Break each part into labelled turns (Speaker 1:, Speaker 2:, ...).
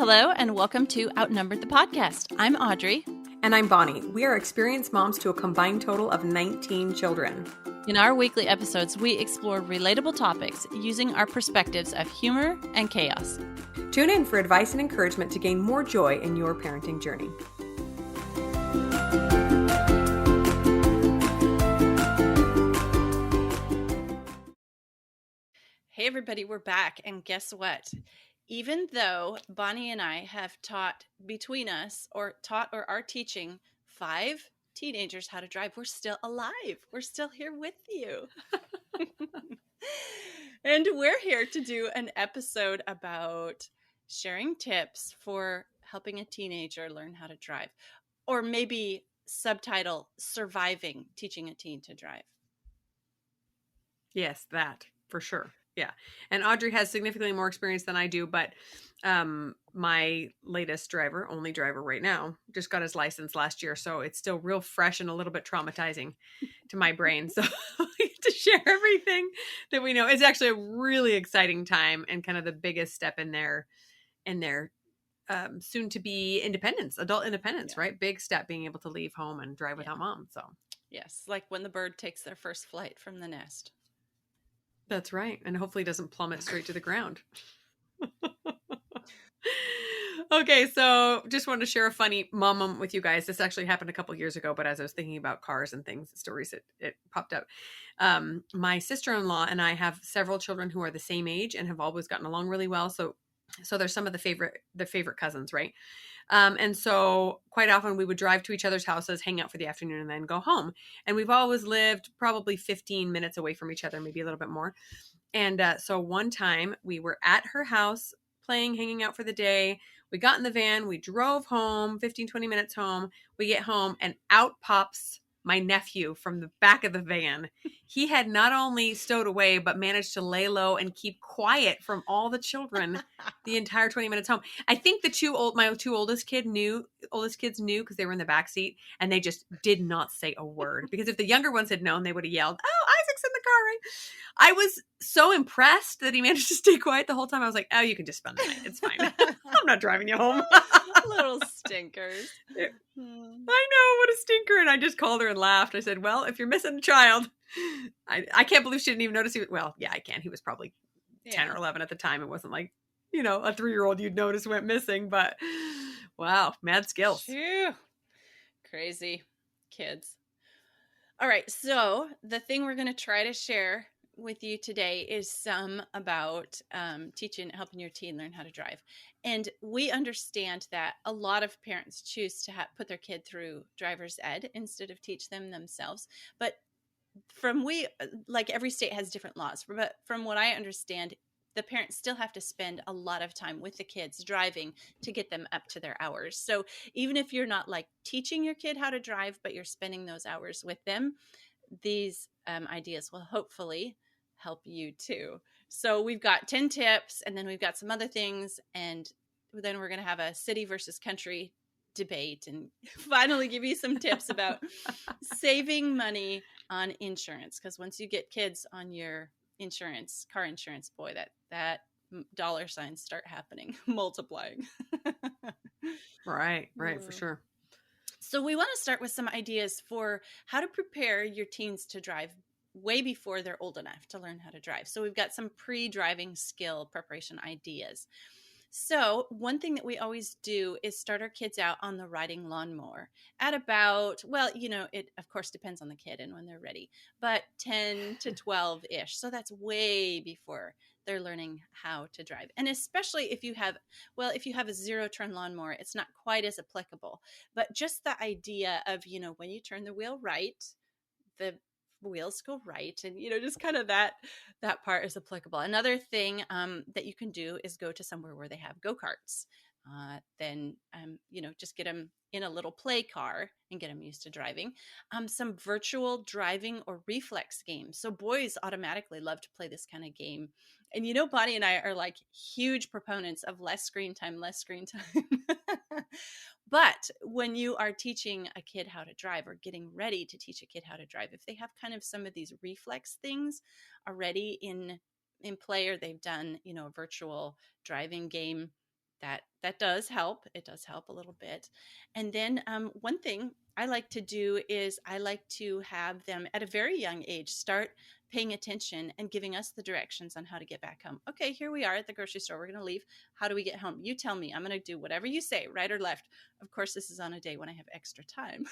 Speaker 1: Hello and welcome to Outnumbered the Podcast. I'm Audrey.
Speaker 2: And I'm Bonnie. We are experienced moms to a combined total of 19 children.
Speaker 1: In our weekly episodes, we explore relatable topics using our perspectives of humor and chaos.
Speaker 2: Tune in for advice and encouragement to gain more joy in your parenting journey.
Speaker 1: Hey everybody, we're back, and guess what? Even though Bonnie and I have taught between us, or are teaching 5 teenagers how to drive, we're still alive. We're still here with you. And we're here to do an episode about sharing tips for helping a teenager learn how to drive, or maybe subtitle surviving teaching a teen to drive.
Speaker 2: Yes, that for sure. Yeah. And Audrey has significantly more experience than I do, but my latest driver, only driver right now, just got his license last year. So it's still real fresh and a little bit traumatizing to my brain. So we get to share everything that we know. It's actually a really exciting time and kind of the biggest step in their soon to be independence, adult independence, right? Big step, being able to leave home and drive without mom. So
Speaker 1: yes, like when the bird takes their first flight from the nest.
Speaker 2: That's right. And hopefully doesn't plummet straight to the ground. Okay, so just wanted to share a funny mom moment with you guys. This actually happened a couple years ago, but as I was thinking about cars and things, stories, it popped up. My sister-in-law and I have several children who are the same age and have always gotten along really well. So there's some of the favorite cousins, right? And so quite often we would drive to each other's houses, hang out for the afternoon, and then go home. And we've always lived probably 15 minutes away from each other, maybe a little bit more. And so one time we were at her house playing, hanging out for the day. We got in the van, we drove home, 15, 20 minutes home. We get home and out pops my nephew from the back of the van. He had not only stowed away, but managed to lay low and keep quiet from all the children the entire 20 minutes home. I think my two oldest kids knew because they were in the back seat and they just did not say a word, because if the younger ones had known, they would have yelled, "Oh, Isaac's in the car," right? I was so impressed that he managed to stay quiet the whole time. I was like, "Oh, you can just spend the night. It's fine. I'm not driving you home."
Speaker 1: Little stinkers.
Speaker 2: I know, what a stinker. And I just called her and laughed. I said, "Well, if you're missing a child," I can't believe she didn't even notice. Yeah, I can. He was probably 10 or 11 at the time. It wasn't like, a 3-year-old you'd notice went missing, but wow, mad skills.
Speaker 1: Phew. Crazy kids. All right. So the thing we're going to try to share with you today is some about helping your teen learn how to drive. And we understand that a lot of parents choose to put their kid through driver's ed instead of teach them themselves. But every state has different laws. But from what I understand, the parents still have to spend a lot of time with the kids driving to get them up to their hours. So even if you're not teaching your kid how to drive, but you're spending those hours with them, these ideas will hopefully help you too. So we've got 10 tips, and then we've got some other things, and then we're going to have a city versus country debate and finally give you some tips about saving money on insurance. Because once you get kids on your car insurance, boy, that dollar signs start happening, multiplying.
Speaker 2: Right, for sure.
Speaker 1: So we want to start with some ideas for how to prepare your teens to drive way before they're old enough to learn how to drive. So we've got some pre-driving skill preparation ideas. So one thing that we always do is start our kids out on the riding lawnmower at about, it of course depends on the kid and when they're ready, but 10 to 12-ish. So that's way before they're learning how to drive. And especially if you have a zero-turn lawnmower, it's not quite as applicable. But just the idea of, when you turn the wheel right, the wheels go right, and just kind of that part is applicable. Another thing that you can do is go to somewhere where they have go-karts. Then just get them in a little play car and get them used to driving. Some virtual driving or reflex games. So boys automatically love to play this kind of game. And Bonnie and I are huge proponents of less screen time. But when you are teaching a kid how to drive, or getting ready to teach a kid how to drive, if they have kind of some of these reflex things already in play, or they've done, a virtual driving game, That does help. It does help a little bit. And then one thing I like to do is I like to have them at a very young age start paying attention and giving us the directions on how to get back home. Okay, here we are at the grocery store. We're going to leave. How do we get home? You tell me. I'm going to do whatever you say, right or left. Of course, this is on a day when I have extra time.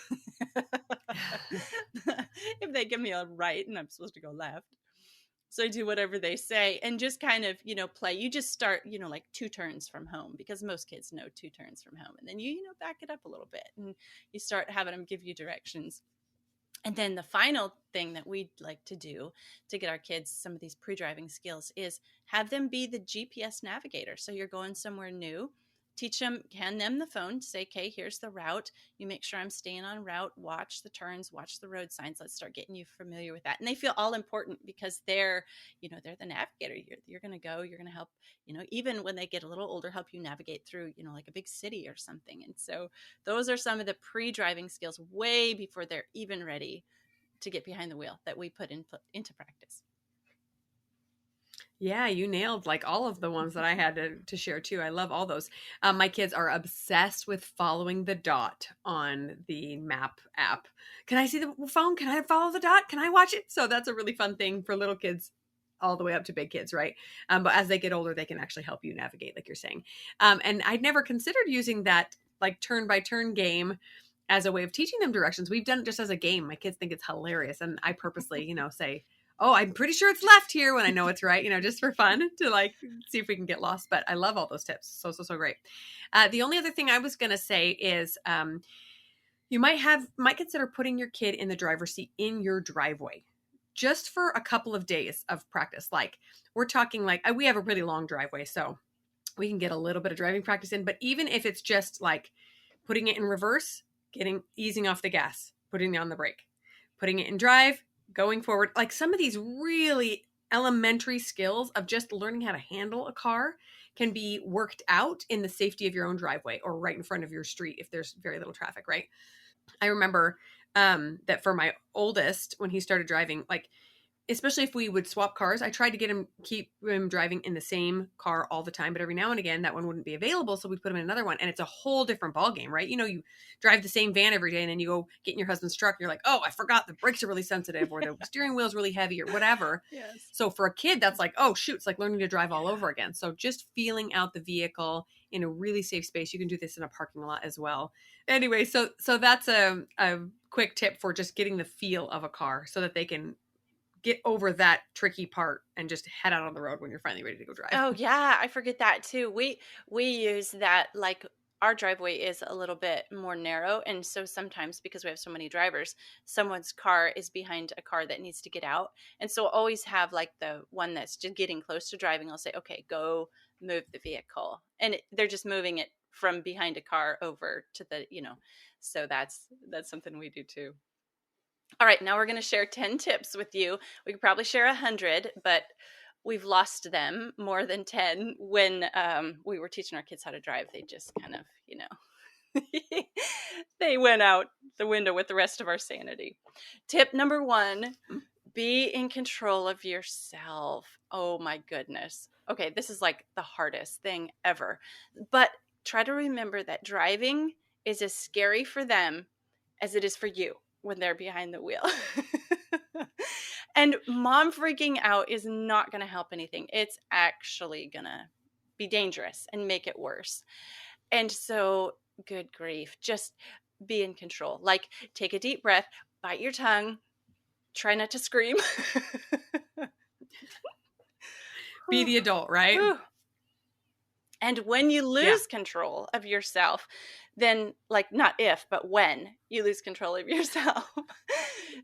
Speaker 1: If they give me a right and I'm supposed to go left. So I do whatever they say and just kind of, play. You just start, like 2 turns from home, because most kids know 2 turns from home. And then you back it up a little bit and you start having them give you directions. And then the final thing that we'd like to do to get our kids some of these pre-driving skills is have them be the GPS navigator. So you're going somewhere new, teach them, hand them the phone, say, okay, here's the route. You make sure I'm staying on route, watch the turns, watch the road signs. Let's start getting you familiar with that. And they feel all important because they're the navigator. You're going to go, you're going to help, even when they get a little older, help you navigate through, like a big city or something. And so those are some of the pre-driving skills way before they're even ready to get behind the wheel that we put into practice.
Speaker 2: Yeah, you nailed like all of the ones that I had to share too. I love all those. My kids are obsessed with following the dot on the map app. Can I see the phone? Can I follow the dot? Can I watch it? So that's a really fun thing for little kids all the way up to big kids, right? But as they get older, they can actually help you navigate, like you're saying. And I'd never considered using that like turn by turn game as a way of teaching them directions. We've done it just as a game. My kids think it's hilarious. And I purposely, say, oh, I'm pretty sure it's left here when I know it's right, just for fun to like see if we can get lost. But I love all those tips. So great. The only other thing I was going to say is you might consider putting your kid in the driver's seat in your driveway just for a couple of days of practice. Like we're talking like we have a pretty long driveway, so we can get a little bit of driving practice in. But even if it's just like putting it in reverse, easing off the gas, putting it on the brake, putting it in drive, going forward, like some of these really elementary skills of just learning how to handle a car can be worked out in the safety of your own driveway or right in front of your street if there's very little traffic, right? I remember that for my oldest, when he started driving, like especially if we would swap cars, I tried to keep him driving in the same car all the time. But every now and again, that one wouldn't be available. So we'd put him in another one. And it's a whole different ballgame, right? You drive the same van every day and then you go get in your husband's truck. And you're like, oh, I forgot the brakes are really sensitive or the steering wheel is really heavy or whatever.
Speaker 1: Yes.
Speaker 2: So for a kid, that's like, oh, shoot, it's like learning to drive all over again. So just feeling out the vehicle in a really safe space. You can do this in a parking lot as well. Anyway, so that's a quick tip for just getting the feel of a car so that they can get over that tricky part and just head out on the road when you're finally ready to go drive.
Speaker 1: Oh yeah, I forget that too. We use that, like our driveway is a little bit more narrow, and so sometimes because we have so many drivers, someone's car is behind a car that needs to get out, and so I'll always have like the one that's just getting close to driving. I'll say, okay, go move the vehicle, and they're just moving it from behind a car over to the so that's something we do too. All right, now we're going to share 10 tips with you. We could probably share 100, but we've lost them more than 10 when we were teaching our kids how to drive. They just kind of, they went out the window with the rest of our sanity. Tip number 1, be in control of yourself. Oh my goodness. Okay, this is like the hardest thing ever. But try to remember that driving is as scary for them as it is for you when they're behind the wheel. And mom freaking out is not going to help anything. It's actually going to be dangerous and make it worse. And so, good grief, just be in control. Like, take a deep breath, bite your tongue, try not to scream.
Speaker 2: Be the adult, right?
Speaker 1: Whew. And when you lose control of yourself, then like not if, but when you lose control of yourself,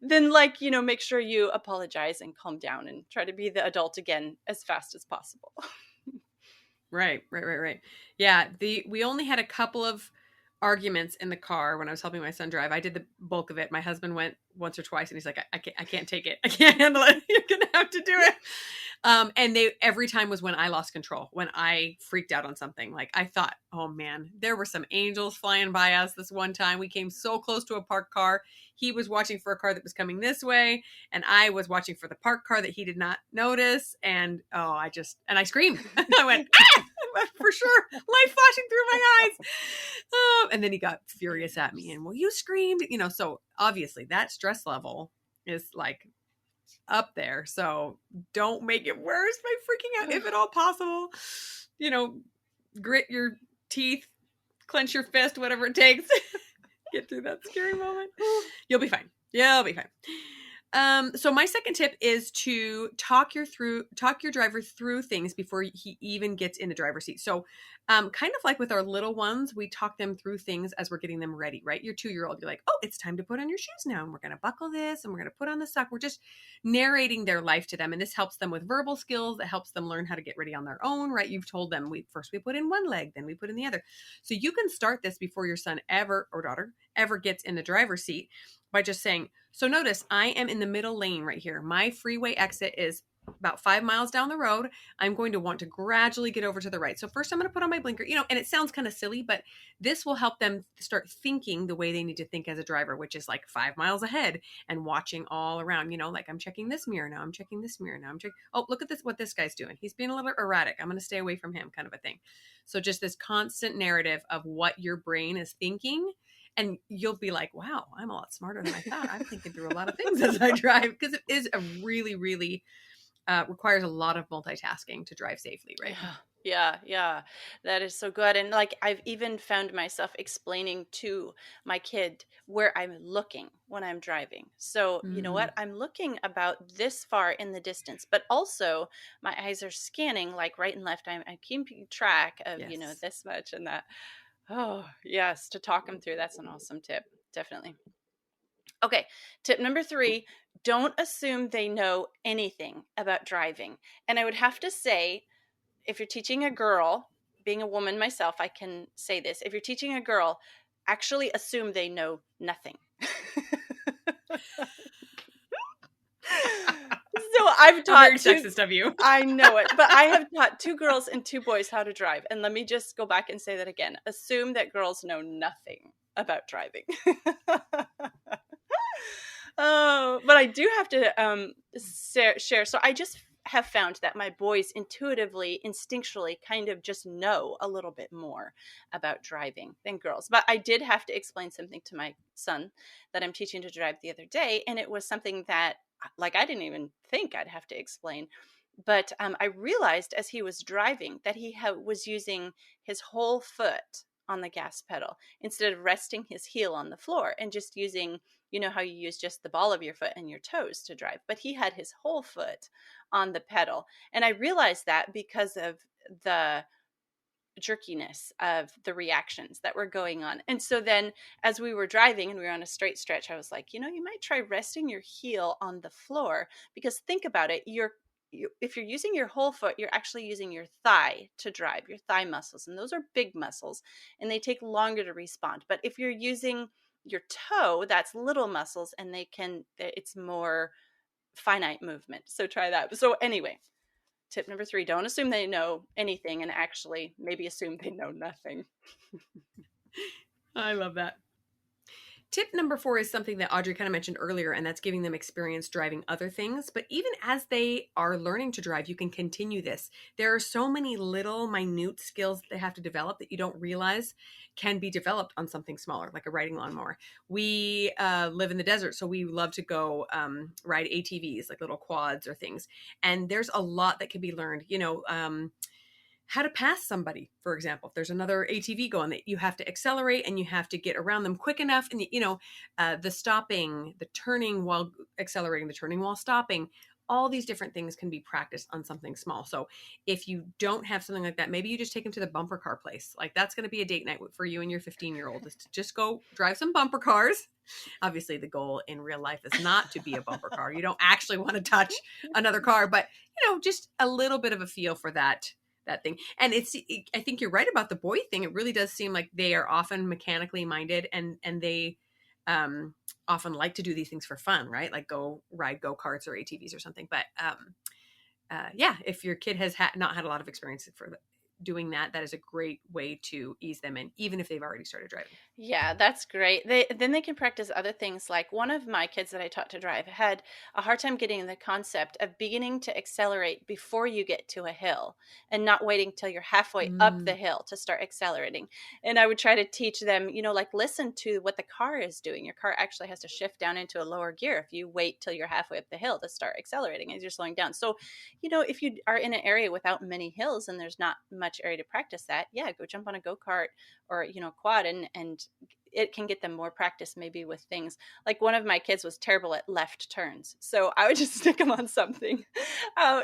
Speaker 1: then like, make sure you apologize and calm down and try to be the adult again as fast as possible.
Speaker 2: Right. Yeah. We only had a couple of arguments in the car when I was helping my son drive. I did the bulk of it. My husband went once or twice and he's like, I can't take it. I can't handle it. You're going to have to do it. And every time was when I lost control, when I freaked out on something. Like I thought, oh man, there were some angels flying by us this one time. We came so close to a parked car. He was watching for a car that was coming this way. And I was watching for the parked car that he did not notice. And I screamed. I went, ah! For sure. Light flashing through my eyes. And then he got furious at me and, well, you screamed, so obviously that stress level is like up there. So don't make it worse by freaking out if at all possible. Grit your teeth, clench your fist, whatever it takes. Get through that scary moment. You'll be fine. So my second tip is to talk your driver through things before he even gets in the driver's seat. So kind of like with our little ones, we talk them through things as we're getting them ready, right? Your 2-year-old, you're like, oh, it's time to put on your shoes now. And we're going to buckle this and we're going to put on the sock. We're just narrating their life to them. And this helps them with verbal skills. It helps them learn how to get ready on their own, right? You've told them we put in one leg, then we put in the other. So you can start this before your son or daughter ever gets in the driver's seat by just saying, so notice I am in the middle lane right here. My freeway exit is about 5 miles down the road. I'm going to want to gradually get over to the right. So first I'm going to put on my blinker, and it sounds kind of silly, but this will help them start thinking the way they need to think as a driver, which is like 5 miles ahead and watching all around, like I'm checking this mirror now. I'm checking this mirror now. I'm checking, oh, look at this, what this guy's doing. He's being a little erratic. I'm going to stay away from him, kind of a thing. So just this constant narrative of what your brain is thinking. And you'll be like, wow, I'm a lot smarter than I thought. I'm thinking through a lot of things as I drive, because it is a really, really requires a lot of multitasking to drive safely, right?
Speaker 1: Yeah. That is so good. And like, I've even found myself explaining to my kid where I'm looking when I'm driving. So, you know what? I'm looking about this far in the distance, but also my eyes are scanning like right and left. I'm keeping track of,
Speaker 2: Yes.
Speaker 1: this much and that. Oh, yes. To talk them through. That's an awesome tip. Definitely. Okay. Tip number 3, don't assume they know anything about driving. And I would have to say, if you're teaching a girl, being a woman myself, I can say this. If you're teaching a girl, actually assume they know nothing. So I've taught
Speaker 2: very sexist of you.
Speaker 1: I know it, but I have taught 2 girls and 2 boys how to drive. And let me just go back and say that again. Assume that girls know nothing about driving. Oh, but I do have to share. So I just have found that my boys intuitively, instinctually kind of just know a little bit more about driving than girls. But I did have to explain something to my son that I'm teaching to drive the other day. And it was something that, like, I didn't even think I'd have to explain. But I realized as he was driving that he was using his whole foot on the gas pedal instead of resting his heel on the floor and just using, how you use just the ball of your foot and your toes to drive. But he had his whole foot on the pedal. And I realized that because of the jerkiness of the reactions that were going on. And so then as we were driving and we were on a straight stretch, I was like, you might try resting your heel on the floor, because think about it. If you're using your whole foot, you're actually using your thigh to drive, your thigh muscles. And those are big muscles and they take longer to respond. But if you're using your toe, that's little muscles and it's more finite movement. So try that. So anyway, tip number 3, don't assume they know anything and actually maybe assume they know nothing.
Speaker 2: I love that. Tip number 4 is something that Audrey kind of mentioned earlier, and that's giving them experience driving other things. But even as they are learning to drive, you can continue this. There are so many little minute skills that they have to develop that you don't realize can be developed on something smaller, like a riding lawnmower. We live in the desert, so we love to go ride ATVs, like little quads or things. And there's a lot that can be learned, how to pass somebody, for example. If there's another ATV going, that you have to accelerate and you have to get around them quick enough. And, the stopping, the turning while accelerating, the turning while stopping, all these different things can be practiced on something small. So if you don't have something like that, maybe you just take them to the bumper car place. Like, that's going to be a date night for you and your 15-year-old, is to just go drive some bumper cars. Obviously, the goal in real life is not to be a bumper car. You don't actually want to touch another car, but, just a little bit of a feel for that thing. And I think you're right about the boy thing. It really does seem like they are often mechanically minded and they often like to do these things for fun, right? Like go ride go-karts or ATVs or something. But if your kid has not had a lot of experience for doing that, that is a great way to ease them in, even if they've already started driving.
Speaker 1: Yeah, that's great. Then they can practice other things. Like one of my kids that I taught to drive had a hard time getting the concept of beginning to accelerate before you get to a hill and not waiting till you're halfway up the hill to start accelerating. And I would try to teach them, like listen to what the car is doing. Your car actually has to shift down into a lower gear if you wait till you're halfway up the hill to start accelerating as you're slowing down. So, if you are in an area without many hills and there's not much area to practice that, yeah, go jump on a go-kart or quad, and it can get them more practice maybe with things like one of my kids was terrible at left turns, so I would just stick them on something, a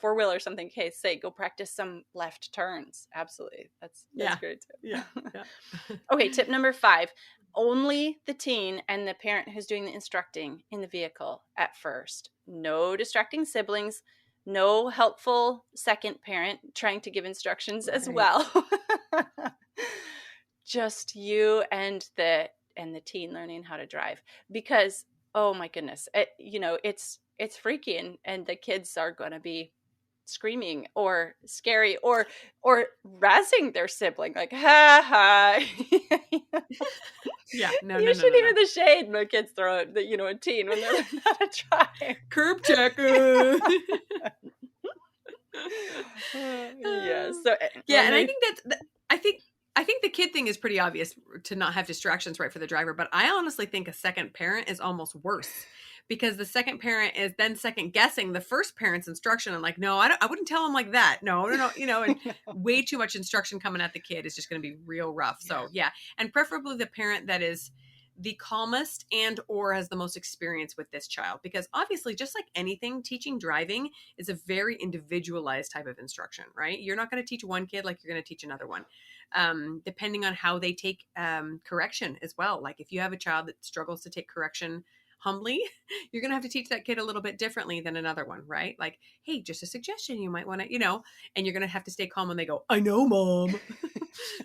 Speaker 1: four-wheeler or something. Okay, say go practice some left turns. Absolutely, that's great too.
Speaker 2: Yeah.
Speaker 1: Okay, tip number 5: only the teen and the parent who's doing the instructing in the vehicle at first. No distracting siblings, no helpful second parent trying to give instructions as well. Just you and the teen learning how to drive, because oh my goodness, it's freaky, and the kids are going to be screaming or scary or razzing their sibling like ha ha.
Speaker 2: Yeah, no,
Speaker 1: You should hear the shade my kids throw at a teen when they're learning how to drive.
Speaker 2: Curb checker.
Speaker 1: Yeah. So
Speaker 2: yeah, and I think I think the kid thing is pretty obvious to not have distractions right for the driver, but I honestly think a second parent is almost worse, because the second parent is then second guessing the first parent's instruction and like, no, I wouldn't tell him like that. No, and way too much instruction coming at the kid is just going to be real rough. So yeah, and preferably the parent that is the calmest and or has the most experience with this child, because obviously, just like anything, teaching driving is a very individualized type of instruction, right? You're not going to teach one kid like you're going to teach another one, depending on how they take correction as well. Like if you have a child that struggles to take correction humbly, you're going to have to teach that kid a little bit differently than another one, right? Like, hey, just a suggestion, you might want to, and you're going to have to stay calm when they go, I know, mom.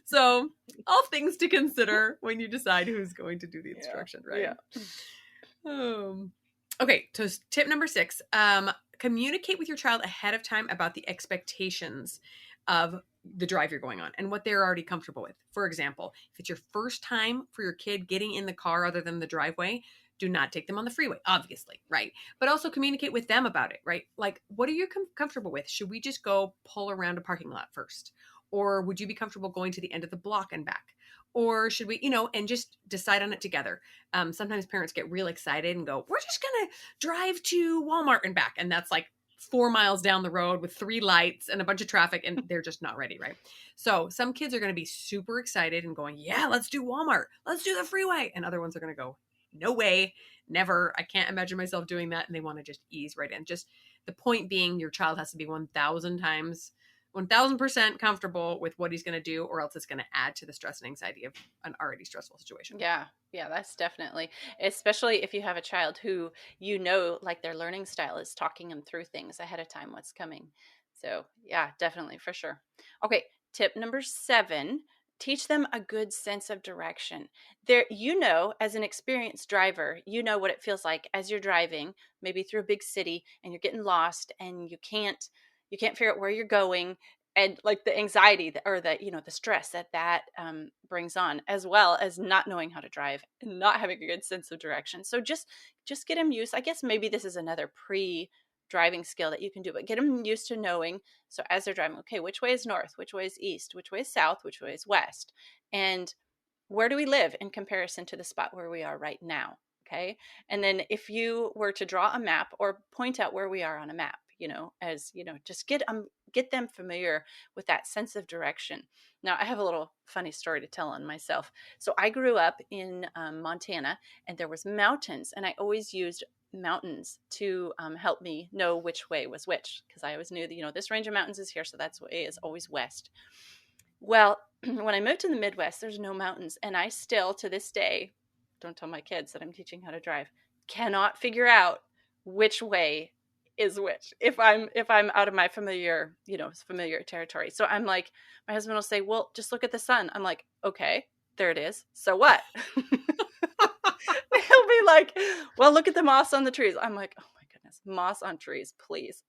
Speaker 2: So all things to consider when you decide who's going to do the instruction, right? Yeah. Okay, so tip number 6, communicate with your child ahead of time about the expectations of the drive you're going on and what they're already comfortable with. For example, if it's your first time for your kid getting in the car other than the driveway, do not take them on the freeway, obviously, right? But also communicate with them about it, right? Like, what are you comfortable with? Should we just go pull around a parking lot first? Or would you be comfortable going to the end of the block and back? Or should we, and just decide on it together? Sometimes parents get real excited and go, we're just going to drive to Walmart and back. And that's like 4 miles down the road with 3 lights and a bunch of traffic, and they're just not ready, right? So some kids are going to be super excited and going, yeah, let's do Walmart. Let's do the freeway. And other ones are going to go, no way, never. I can't imagine myself doing that. And they want to just ease right in. Just the point being, your child has to be 1,000% comfortable with what he's going to do, or else it's going to add to the stress and anxiety of an already stressful situation.
Speaker 1: Yeah, that's definitely, especially if you have a child who, like their learning style is talking them through things ahead of time, what's coming. So yeah, definitely, for sure. Okay, tip number 7, teach them a good sense of direction. There, as an experienced driver, what it feels like as you're driving, maybe through a big city, and you're getting lost, and you can't figure out where you're going, and like the anxiety or the stress that brings on, as well as not knowing how to drive and not having a good sense of direction. So just get them used. I guess maybe this is another driving skill that you can do, but get them used to knowing. So as they're driving, okay, which way is north, which way is east, which way is south, which way is west, and where do we live in comparison to the spot where we are right now? Okay. And then if you were to draw a map or point out where we are on a map, just get them familiar with that sense of direction. Now, I have a little funny story to tell on myself. So I grew up in Montana, and there was mountains, and I always used mountains to help me know which way was which, because I always knew that this range of mountains is here, so that's way is always west. Well, when I moved to the Midwest, there's no mountains, and I still to this day, don't tell my kids that I'm teaching how to drive, cannot figure out which way is which if I'm out of my familiar territory. So I'm like, my husband will say, well, just look at the sun. I'm like, okay, there it is, so what? He'll be like, well, look at the moss on the trees. I'm like, oh my goodness, moss on trees, please.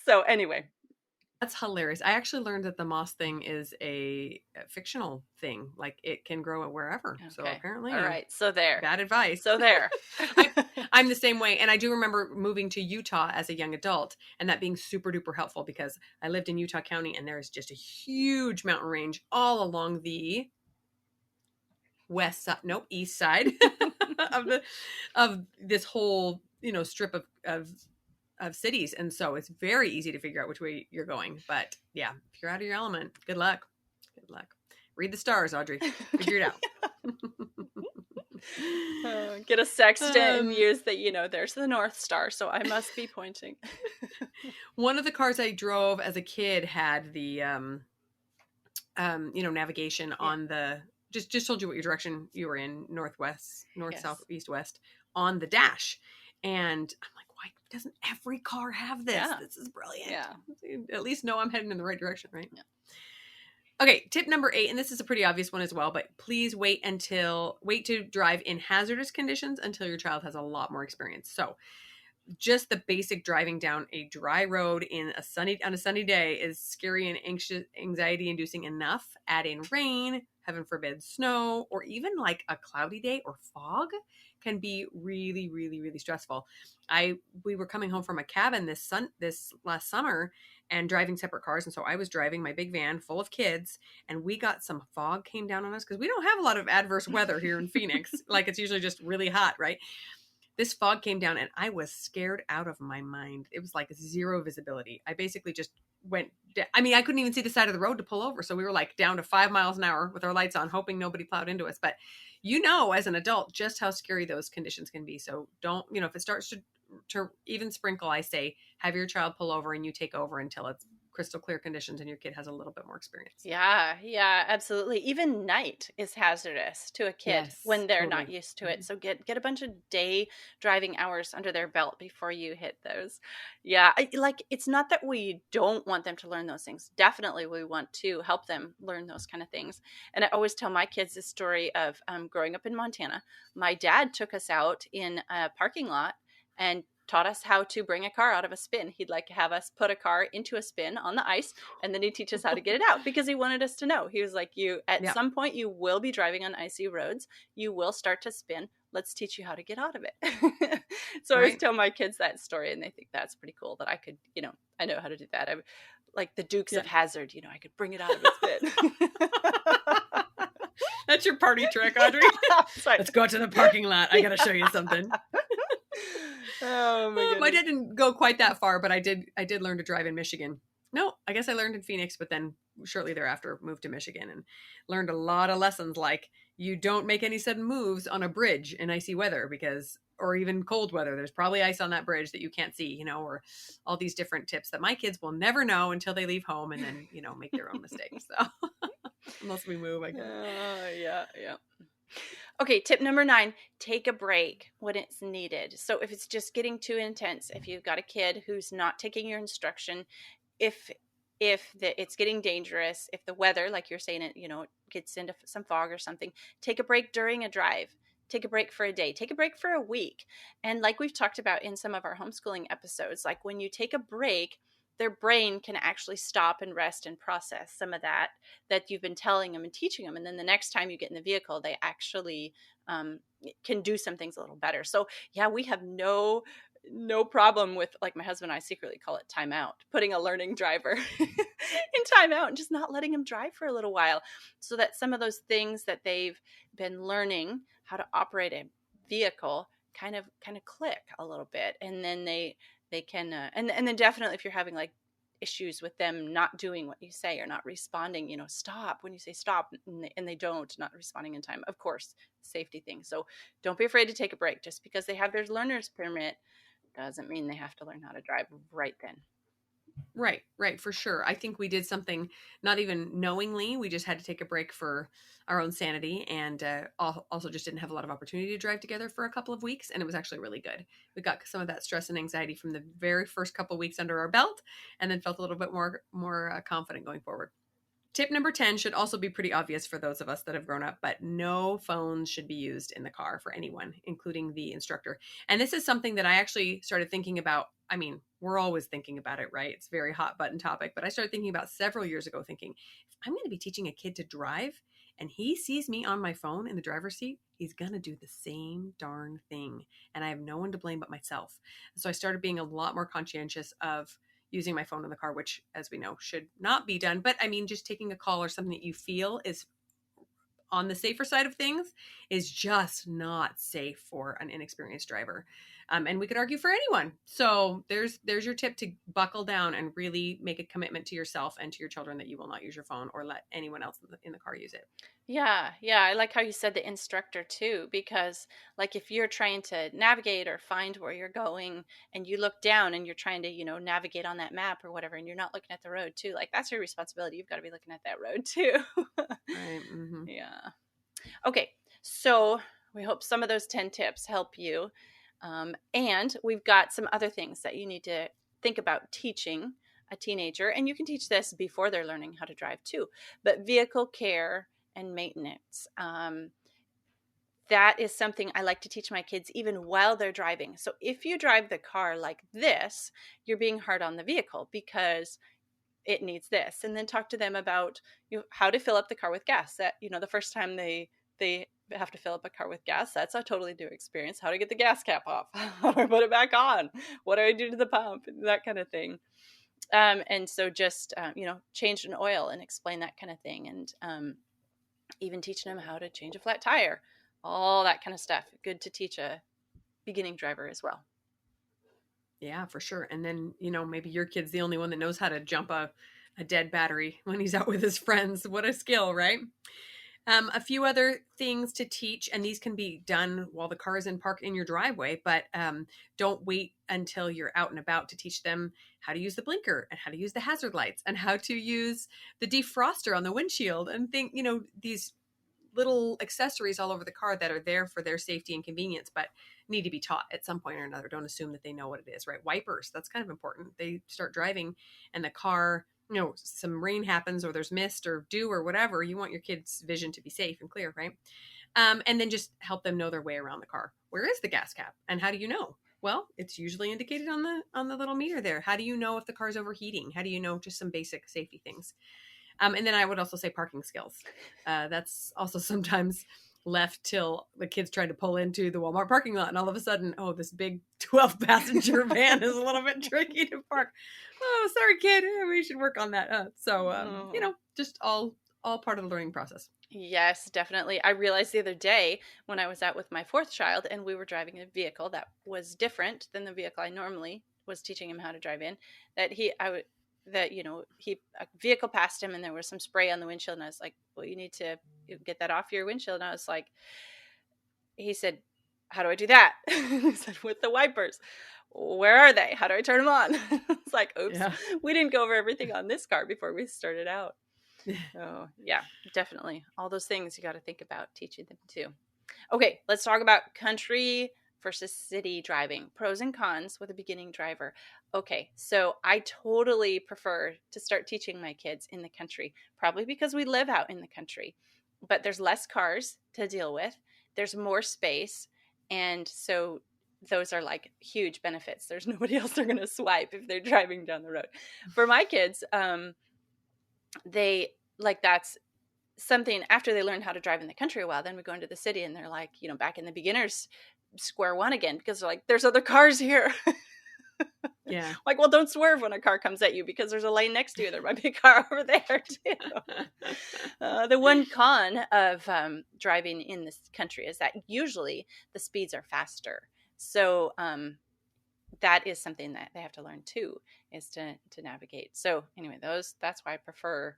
Speaker 1: So anyway,
Speaker 2: That's hilarious. I actually learned that the moss thing is a fictional thing. Like it can grow wherever. So
Speaker 1: okay. All
Speaker 2: apparently,
Speaker 1: right. So there.
Speaker 2: bad advice.
Speaker 1: So there.
Speaker 2: I, I'm the same way. And I do remember moving to Utah as a young adult and that being super duper helpful because I lived in Utah County and there's just a huge mountain range all along the east side of this whole, strip of cities. And so it's very easy to figure out which way you're going. But yeah, if you're out of your element, good luck. Good luck. Read the stars, Audrey. Figure it out.
Speaker 1: Get a sextant and use the, there's the North Star. So I must be pointing.
Speaker 2: One of the cars I drove as a kid had the, navigation on the, just told you what your direction you were in, northwest, north,
Speaker 1: Yes.
Speaker 2: south, east, west, on the dash. And I'm like, why doesn't every car have this?
Speaker 1: Yeah.
Speaker 2: This is brilliant.
Speaker 1: Yeah.
Speaker 2: At least know I'm heading in the right direction, right?
Speaker 1: Yeah.
Speaker 2: Okay, tip number 8, and this is a pretty obvious one as well, but please wait to drive in hazardous conditions until your child has a lot more experience. So just the basic driving down a dry road on a sunny day is scary and anxiety inducing enough. Add in rain, heaven forbid snow, or even like a cloudy day or fog can be really, really, really stressful. We were coming home from a cabin this last summer and driving separate cars. And so I was driving my big van full of kids and we got some fog came down on us because we don't have a lot of adverse weather here in Phoenix. Like it's usually just really hot, right? This fog came down and I was scared out of my mind. It was like zero visibility. I basically just I couldn't even see the side of the road to pull over. So we were like down to 5 miles an hour with our lights on, hoping nobody plowed into us. But as an adult, just how scary those conditions can be. So don't, if it starts to even sprinkle, I say, have your child pull over and you take over until it's crystal clear conditions and your kid has a little bit more experience.
Speaker 1: Yeah, absolutely. Even night is hazardous to a kid when they're not used to it. So get a bunch of day driving hours under their belt before you hit those. Yeah, it's not that we don't want them to learn those things. Definitely we want to help them learn those kind of things. And I always tell my kids this story of growing up in Montana. My dad took us out in a parking lot and taught us how to bring a car out of a spin. He'd like to have us put a car into a spin on the ice, and then he'd teach us how to get it out because he wanted us to know. He was like, some point you will be driving on icy roads. You will start to spin. Let's teach you how to get out of it. So I always tell my kids that story and they think that's pretty cool that I could, I know how to do that. I'm like the Dukes of Hazzard, I could bring it out of a spin.
Speaker 2: That's your party trick, Audrey. Let's go to the parking lot. I got to show you something.
Speaker 1: Oh my goodness.
Speaker 2: I didn't go quite that far, but I did learn to drive in Michigan. No, I guess I learned in Phoenix, but then shortly thereafter moved to Michigan and learned a lot of lessons like you don't make any sudden moves on a bridge in icy weather or even cold weather. There's probably ice on that bridge that you can't see, or all these different tips that my kids will never know until they leave home and then, make their own mistakes. So unless we move, I guess.
Speaker 1: Yeah. Okay, tip number 9, take a break when it's needed. So if it's just getting too intense, if you've got a kid who's not taking your instruction, if it's getting dangerous, if the weather, like you're saying, it gets into some fog or something, take a break during a drive. Take a break for a day, take a break for a week. And like we've talked about in some of our homeschooling episodes, like when you take a break, their brain can actually stop and rest and process some of that you've been telling them and teaching them. And then the next time you get in the vehicle, they actually can do some things a little better. So yeah, we have no problem with, like my husband and I secretly call it timeout, putting a learning driver in timeout and just not letting him drive for a little while so that some of those things that they've been learning how to operate a vehicle kind of click a little bit. And then they can, and then definitely if you're having like issues with them not doing what you say or not responding, stop when you say stop and they don't, not responding in time, of course, safety things. So don't be afraid to take a break. Just because they have their learner's permit doesn't mean they have to learn how to drive right then.
Speaker 2: Right, for sure. I think we did something not even knowingly. We just had to take a break for our own sanity and also just didn't have a lot of opportunity to drive together for a couple of weeks. And it was actually really good. We got some of that stress and anxiety from the very first couple of weeks under our belt and then felt a little bit more confident going forward. Tip number 10 should also be pretty obvious for those of us that have grown up, but no phones should be used in the car for anyone, including the instructor. And this is something that I actually started thinking about, we're always thinking about it, right? It's a very hot button topic. But I started thinking about several years ago, thinking, if I'm going to be teaching a kid to drive and he sees me on my phone in the driver's seat, he's going to do the same darn thing. And I have no one to blame but myself. So I started being a lot more conscientious of using my phone in the car, which, as we know, should not be done. But I mean, just taking a call or something that you feel is on the safer side of things is just not safe for an inexperienced driver. And we could argue for anyone. So there's your tip to buckle down and really make a commitment to yourself and to your children that you will not use your phone or let anyone else in the car use it.
Speaker 1: Yeah, yeah. I like how you said the instructor too, because like if you're trying to navigate or find where you're going and you look down and you're trying to, navigate on that map or whatever, and you're not looking at the road too, like that's your responsibility. You've got to be looking at that road too.
Speaker 2: Right. Mm-hmm.
Speaker 1: Yeah. Okay. So we hope some of those 10 tips help you. And we've got some other things that you need to think about teaching a teenager. And you can teach this before they're learning how to drive too. But vehicle care and maintenance. That is something I like to teach my kids even while they're driving. So if you drive the car like this, you're being hard on the vehicle because it needs this. And then talk to them about how to fill up the car with gas. That, the first time they have to fill up a car with gas, that's a totally new experience. How to get the gas cap off, how do I put it back on, what do I do to the pump, that kind of thing. And so just change an oil and explain that kind of thing. And even teaching them how to change a flat tire, all that kind of stuff. Good to teach a beginning driver as well.
Speaker 2: Yeah, for sure. And then, maybe your kid's the only one that knows how to jump a dead battery when he's out with his friends. What a skill, right? A few other things to teach, and these can be done while the car is in park in your driveway, but don't wait until you're out and about to teach them how to use the blinker and how to use the hazard lights and how to use the defroster on the windshield and these little accessories all over the car that are there for their safety and convenience, but need to be taught at some point or another. Don't assume that they know what it is, right? Wipers, that's kind of important. They start driving and the car, some rain happens or there's mist or dew or whatever. You want your kids' vision to be safe and clear, right? And then just help them know their way around the car. Where is the gas cap? And how do you know? Well, it's usually indicated on the little meter there. How do you know if the car's overheating? How do you know just some basic safety things? And then I would also say parking skills. That's also sometimes left till the kids trying to pull into the Walmart parking lot and all of a sudden, oh, this big 12 passenger van is a little bit tricky to park. Oh, sorry, kid. We should work on that. Just all part of the learning process.
Speaker 1: Yes, definitely. I realized the other day when I was out with my fourth child and we were driving a vehicle that was different than the vehicle I normally was teaching him how to drive in, that a vehicle passed him and there was some spray on the windshield. And I was like, well, you need to get that off your windshield. And I was like, he said, how do I do that? He said, with the wipers. Where are they? How do I turn them on? It's like, oops, yeah. We didn't go over everything on this car before we started out. So yeah, definitely. All those things you got to think about teaching them too. Okay, let's talk about country versus city driving. Pros and cons with a beginning driver. Okay, so I totally prefer to start teaching my kids in the country, probably because we live out in the country. But there's less cars to deal with. There's more space. And so those are like huge benefits. There's nobody else they're going to swipe if they're driving down the road. For my kids, that's something after they learn how to drive in the country a while, then we go into the city and they're like, back in the beginners square one again, because they're like, there's other cars here.
Speaker 2: Yeah.
Speaker 1: Like, well, don't swerve when a car comes at you because there's a lane next to you. There might be a car over there too. The one con of driving in this country is that usually the speeds are faster. So that is something that they have to learn too, is to navigate. So anyway, that's why I prefer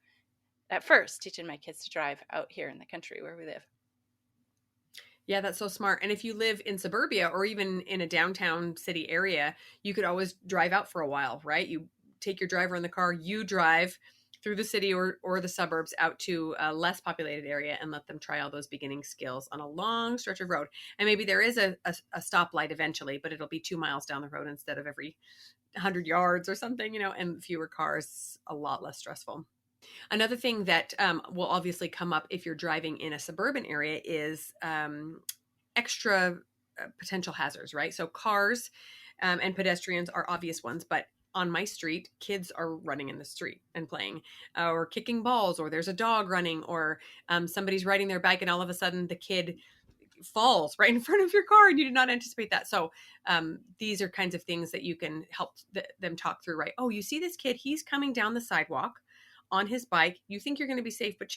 Speaker 1: at first teaching my kids to drive out here in the country where we live.
Speaker 2: Yeah, that's so smart. And if you live in suburbia or even in a downtown city area, you could always drive out for a while, right? You take your driver in the car, you drive through the city or the suburbs out to a less populated area and let them try all those beginning skills on a long stretch of road. And maybe there is a stoplight eventually, but it'll be 2 miles down the road instead of every 100 yards or something, and fewer cars, a lot less stressful. Another thing that will obviously come up if you're driving in a suburban area is extra potential hazards, right? So cars and pedestrians are obvious ones, but on my street, kids are running in the street and playing, or kicking balls, or there's a dog running, or somebody's riding their bike and all of a sudden the kid falls right in front of your car and you did not anticipate that. So these are kinds of things that you can help them talk through, right? Oh, you see this kid, he's coming down the sidewalk on his bike. You think you're going to be safe, but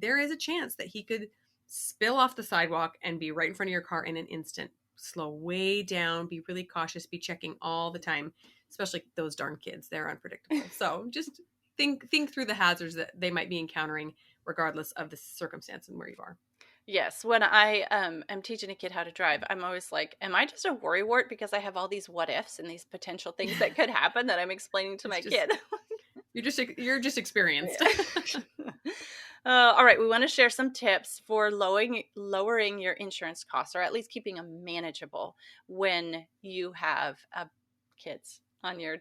Speaker 2: there is a chance that he could spill off the sidewalk and be right in front of your car in an instant. Slow way down, be really cautious, be checking all the time, especially those darn kids. They're unpredictable. So just think through the hazards that they might be encountering regardless of the circumstance and where you are.
Speaker 1: Yes, when I am teaching a kid how to drive, I'm always like, am I just a worrywart because I have all these what ifs and these potential things that could happen that I'm explaining to my kid?
Speaker 2: You're just experienced.
Speaker 1: All right, we want to share some tips for lowering your insurance costs, or at least keeping them manageable when you have kids on your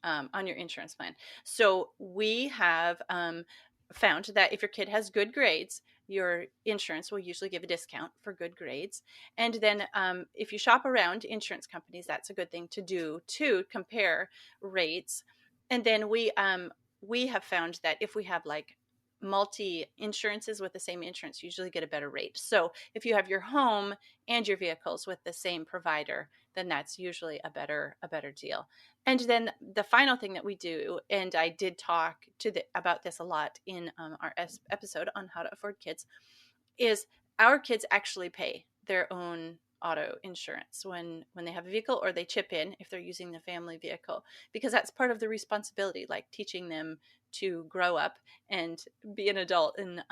Speaker 1: on your insurance plan. So we have found that if your kid has good grades, your insurance will usually give a discount for good grades. And then if you shop around insurance companies, that's a good thing to do to compare rates. And then we have found that if we have like multi insurances with the same insurance, usually get a better rate. So if you have your home and your vehicles with the same provider, then that's usually a better deal. And then the final thing that we do, and I did talk about this a lot in our episode on how to afford kids, is our kids actually pay their own auto insurance when they have a vehicle, or they chip in if they're using the family vehicle, because that's part of the responsibility, like teaching them to grow up and be an adult, and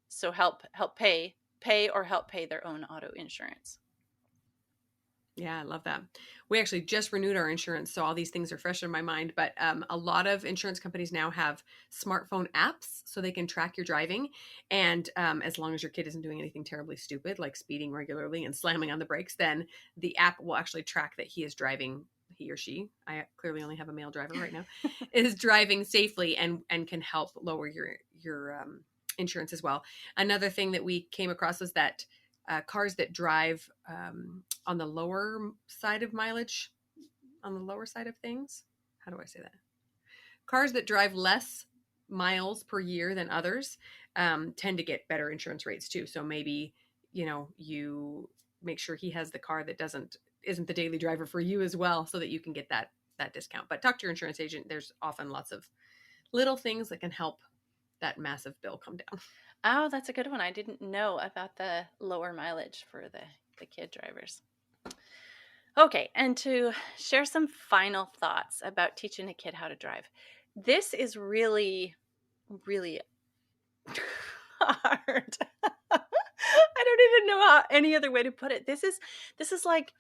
Speaker 1: so help pay their own auto insurance.
Speaker 2: Yeah, I love that. We actually just renewed our insurance, so all these things are fresh in my mind. But a lot of insurance companies now have smartphone apps so they can track your driving. And as long as your kid isn't doing anything terribly stupid, like speeding regularly and slamming on the brakes, then the app will actually track that he is driving, he or she, I clearly only have a male driver right now, is driving safely and can help lower your insurance as well. Another thing that we came across was that cars that drive on the lower side of mileage, on the lower side of things. How do I say that? Cars that drive less miles per year than others tend to get better insurance rates too. So maybe, you make sure he has the car that isn't the daily driver for you as well, so that you can get that discount. But talk to your insurance agent. There's often lots of little things that can help that massive bill come down.
Speaker 1: Oh, that's a good one. I didn't know about the lower mileage for the kid drivers. Okay, and to share some final thoughts about teaching a kid how to drive. This is really, really hard. I don't even know how any other way to put it. This is like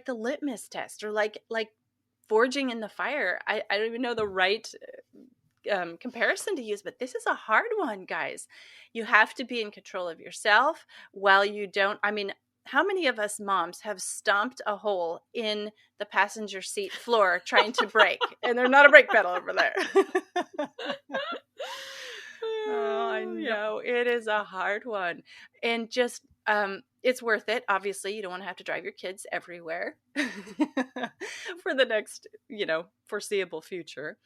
Speaker 1: the litmus test, or like forging in the fire. I don't even know the right comparison to use, but this is a hard one, guys. You have to be in control of yourself while you don't. I mean, how many of us moms have stomped a hole in the passenger seat floor trying to brake, and there's not a brake pedal over there? Oh, I know. It is a hard one. And just, it's worth it. Obviously, you don't want to have to drive your kids everywhere for the next, foreseeable future.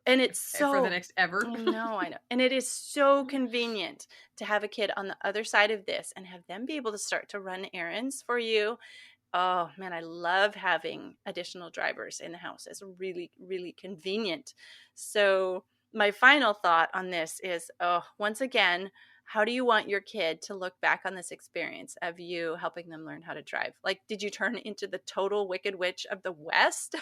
Speaker 1: And it's so
Speaker 2: for the next ever.
Speaker 1: I know. And it is so convenient to have a kid on the other side of this and have them be able to start to run errands for you. Oh man, I love having additional drivers in the house. It's really, really convenient. So my final thought on this is, once again, how do you want your kid to look back on this experience of you helping them learn how to drive? Like, did you turn into the total Wicked Witch of the West?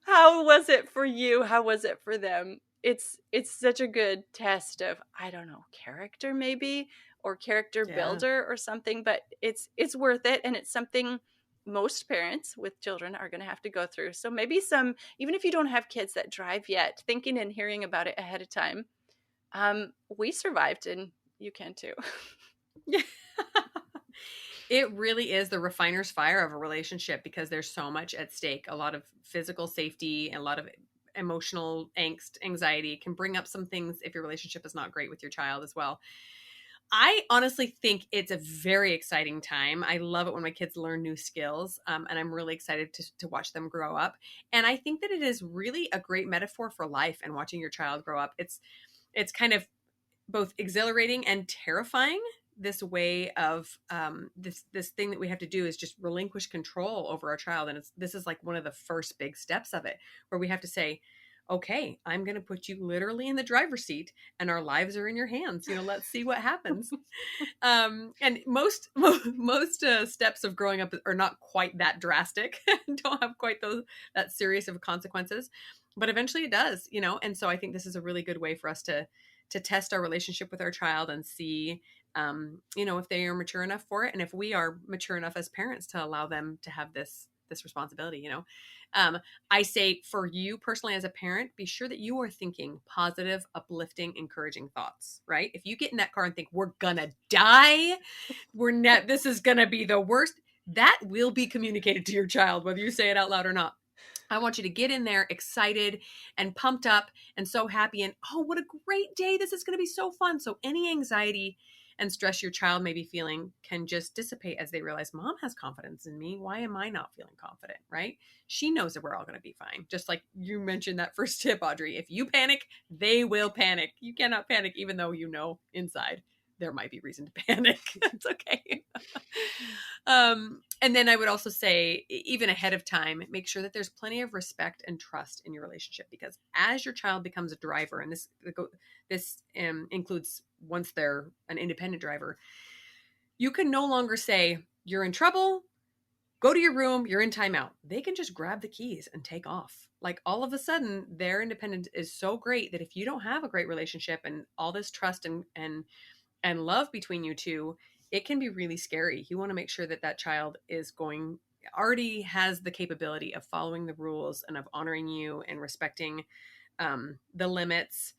Speaker 1: How was it for you? How was it for them? It's such a good test of, I don't know, character maybe, or character builder or something, but it's worth it. And it's something most parents with children are going to have to go through. So maybe even if you don't have kids that drive yet, thinking and hearing about it ahead of time, we survived, and you can too.
Speaker 2: Yeah. It really is the refiner's fire of a relationship, because there's so much at stake. A lot of physical safety and a lot of emotional angst, anxiety can bring up some things if your relationship is not great with your child as well. I honestly think it's a very exciting time. I love it when my kids learn new skills, and I'm really excited to watch them grow up. And I think that it is really a great metaphor for life and watching your child grow up. It's kind of both exhilarating and terrifying. This way of this thing that we have to do is just relinquish control over our child, and this is like one of the first big steps of it, where we have to say, okay, I'm going to put you literally in the driver's seat and our lives are in your hands. Let's see what happens. And most steps of growing up are not quite that drastic, don't have quite that serious of consequences, but eventually it does, And so I think this is a really good way for us to test our relationship with our child and see, if they are mature enough for it. And if we are mature enough as parents to allow them to have this responsibility, I say for you personally as a parent, be sure that you are thinking positive, uplifting, encouraging thoughts, right? If you get in that car and think we're gonna die, this is gonna be the worst, that will be communicated to your child, whether you say it out loud or not. I want you to get in there excited and pumped up and so happy and, oh, what a great day. This is going to be so fun. So any anxiety and stress your child may be feeling can just dissipate as they realize mom has confidence in me. Why am I not feeling confident, right? She knows that we're all going to be fine. Just like you mentioned that first tip, Audrey, if you panic, they will panic. You cannot panic, even though inside there might be reason to panic. That's okay. And then I would also say, even ahead of time, make sure that there's plenty of respect and trust in your relationship, because as your child becomes a driver, and this includes once they're an independent driver, you can no longer say, you're in trouble, go to your room, you're in timeout. They can just grab the keys and take off. Like all of a sudden, their independence is so great that if you don't have a great relationship and all this trust and love between you two, it can be really scary. You want to make sure that child already has the capability of following the rules and of honoring you and respecting the limits,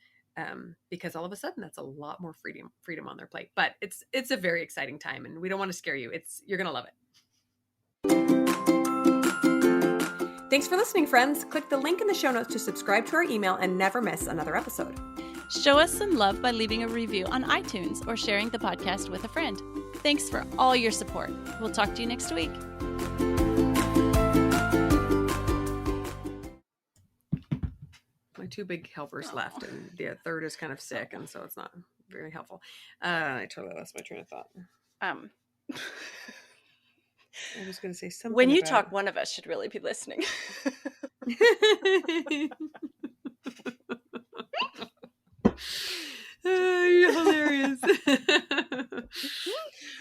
Speaker 2: because all of a sudden that's a lot more freedom on their plate. But it's a very exciting time, and we don't want to scare you. You're going to love it. Thanks for listening, friends. Click the link in the show notes to subscribe to our email and never miss another episode.
Speaker 1: Show us some love by leaving a review on iTunes or sharing the podcast with a friend. Thanks for all your support. We'll talk to you next week.
Speaker 2: My two big helpers left, and the third is kind of sick, and so it's not very helpful. I totally lost my train of thought. I was going to say something.
Speaker 1: When you talk, one of us should really be listening.
Speaker 2: You're hilarious.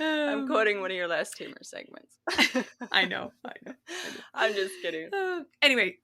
Speaker 1: I'm quoting one of your last humor segments.
Speaker 2: I know.
Speaker 1: I'm just kidding.
Speaker 2: Anyway,